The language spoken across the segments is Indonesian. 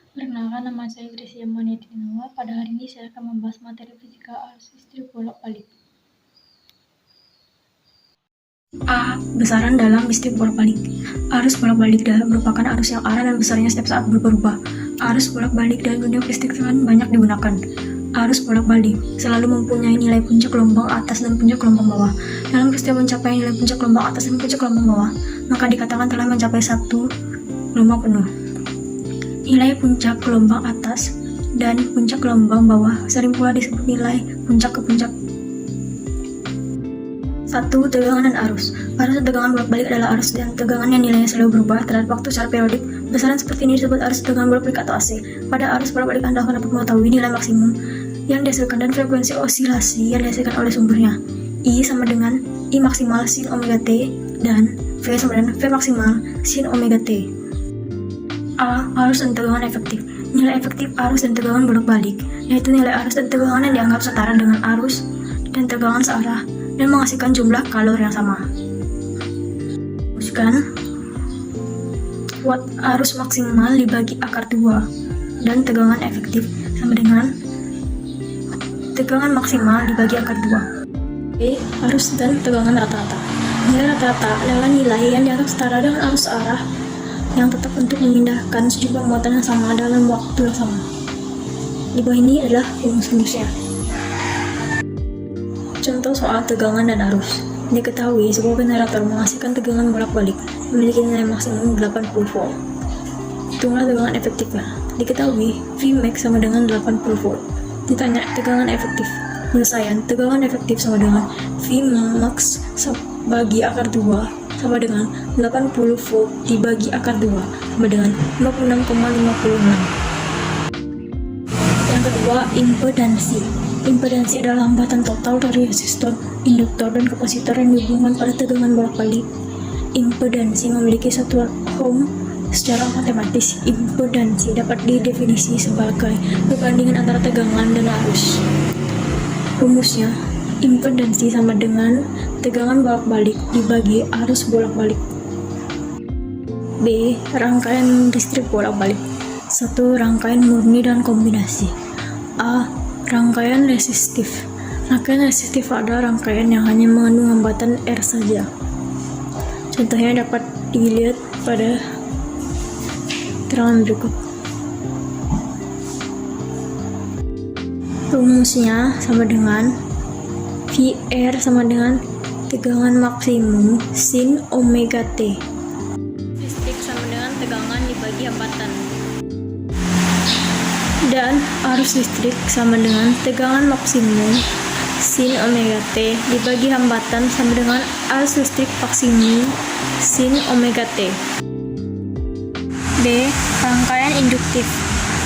Perkenalkan, nama saya Gracia Moniatinawa. Pada hari ini saya akan membahas materi fisika arus listrik bolak-balik. A. Besaran dalam listrik bolak-balik. Arus bolak-balik merupakan arus yang arah dan besarnya setiap saat berubah-ubah. Arus bolak-balik dalam dunia kelistrikan banyak digunakan. Arus bolak-balik selalu mempunyai nilai puncak gelombang atas dan puncak gelombang bawah. Dalam peristiwa mencapai nilai puncak gelombang atas dan puncak gelombang bawah, maka dikatakan telah mencapai satu gelombang penuh. Nilai puncak gelombang atas dan puncak gelombang bawah sering pula disebut nilai puncak ke puncak. 1. Tegangan dan arus. Arus dan tegangan bolak-balik adalah arus dan tegangan yang nilainya selalu berubah terhadap waktu secara periodik. Besaran seperti ini disebut arus tegangan bolak-balik atau AC. Pada arus bolak-balik Anda akan dapat mengetahui nilai maksimum yang dihasilkan dan frekuensi osilasi yang dihasilkan oleh sumbernya. I sama dengan I maksimal sin omega T dan V sama dengan V maksimal sin omega T. A. Arus dan tegangan efektif. Nilai efektif arus dan tegangan bolak-balik yaitu nilai arus dan tegangan yang dianggap setara dengan arus dan tegangan searah dan menghasilkan jumlah kalor yang sama. Rumuskan watt arus maksimal dibagi akar 2 dan tegangan efektif sama dengan tegangan maksimal dibagi akar 2. B. Arus dan tegangan rata-rata. Nilai rata-rata adalah nilai yang dianggap setara dengan arus arah yang tetap untuk memindahkan sejumlah muatan yang sama dalam waktu yang sama. Di bawah ini adalah rumus-rumusnya. Contoh soal tegangan dan arus. Diketahui sebuah generator menghasilkan tegangan bolak-balik memiliki nilai maksimum 80 volt. Hitunglah tegangan efektifnya. Diketahui Vmax sama dengan 80 volt. Ditanya tegangan efektif. Penyelesaian tegangan efektif sama dengan Vmax bagi akar 2 sama dengan 80 volt dibagi akar 2 sama dengan 56,56. Yang kedua, impedansi. Impedansi adalah hambatan total dari resistor, induktor, dan kapasitor yang dihubungkan pada tegangan bolak-balik. Impedansi memiliki satuan ohm. Secara matematis, impedansi dapat didefinisi sebagai perbandingan antara tegangan dan arus. Rumusnya, impedansi sama dengan tegangan bolak-balik dibagi arus bolak-balik. B. Rangkaian listrik bolak-balik. 1. Rangkaian murni dan kombinasi. A. Rangkaian resistif. Rangkaian resistif adalah rangkaian yang hanya mengandung hambatan R saja. Contohnya dapat dilihat pada keterangan berikut. Rumusnya sama dengan VR sama dengan tegangan maksimum sin omega T. Listrik sama dengan tegangan dibagi hambatan. Dan arus listrik sama dengan tegangan maksimum sin omega T dibagi hambatan sama dengan arus listrik maksimum sin omega T. B. Rangkaian induktif.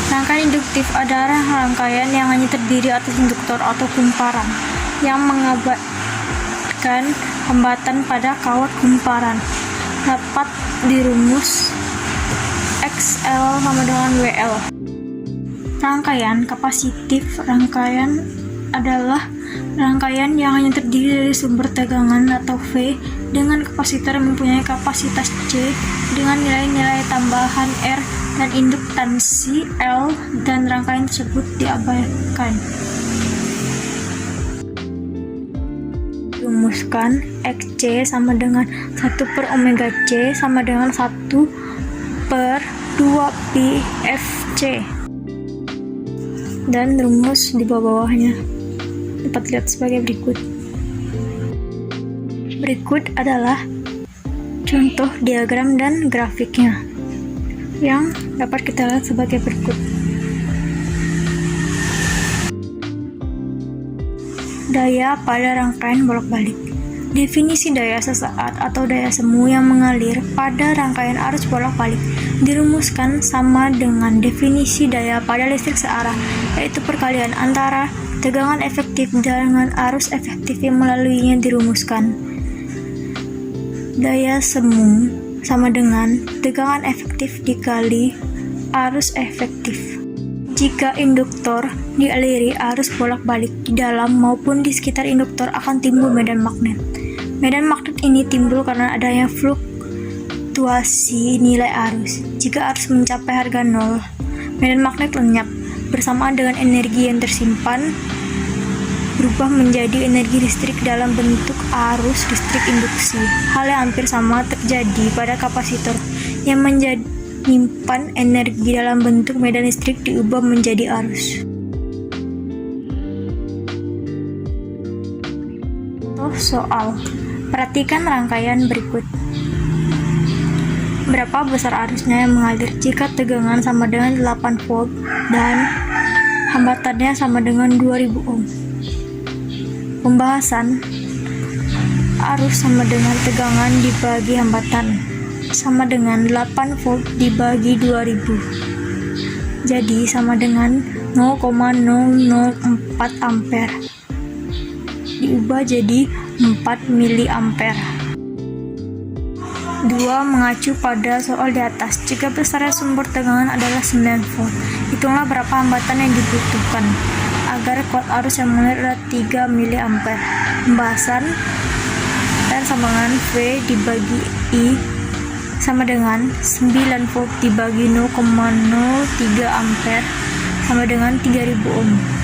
Rangkaian induktif adalah rangkaian yang hanya terdiri atas induktor atau kumparan yang mengakibatkan hambatan pada kawat kumparan. Dapat dirumus XL sama dengan WL. Rangkaian kapasitif. Rangkaian adalah rangkaian yang hanya terdiri dari sumber tegangan atau V dengan kapasitor yang mempunyai kapasitas C dengan nilai-nilai tambahan R dan induktansi L, dan rangkaian tersebut diabaikan. Rumuskan XC sama dengan 1/omega C sama dengan 1/2pi FC. Dan rumus di bawah-bawahnya dapat dilihat sebagai berikut. Berikut adalah contoh diagram dan grafiknya yang dapat kita lihat sebagai berikut. Daya pada rangkaian bolak-balik. Definisi daya sesaat atau daya semu yang mengalir pada rangkaian arus bolak-balik dirumuskan sama dengan definisi daya pada listrik searah, yaitu perkalian antara tegangan efektif dengan arus efektif yang melaluinya. Dirumuskan daya semu sama dengan tegangan efektif dikali arus efektif. Jika induktor dialiri arus bolak-balik di dalam maupun di sekitar induktor akan timbul medan magnet. Medan magnet ini timbul karena adanya fluktuasi nilai arus. Jika arus mencapai harga 0, Medan magnet lenyap bersamaan dengan energi yang tersimpan berubah menjadi energi listrik dalam bentuk arus listrik induksi. Hal yang hampir sama terjadi pada kapasitor yang menyimpan energi dalam bentuk medan listrik diubah menjadi arus. Soal, perhatikan rangkaian berikut. Berapa besar arusnya yang mengalir jika tegangan sama dengan 8 volt dan hambatannya sama dengan 2000 ohm? Pembahasan arus sama dengan tegangan dibagi hambatan sama dengan 8 volt dibagi 2000. Jadi sama dengan 0,004 ampere diubah jadi 4 miliampere. 2. Mengacu pada soal di atas. Jika besarnya sumber tegangan adalah 9 volt, hitunglah berapa hambatan yang dibutuhkan agar kuat arus yang mengalir adalah 3 miliampere. Pembahasan R sama dengan V dibagi I sama dengan 9 volt dibagi 0,03 ampere sama dengan 3000 ohm.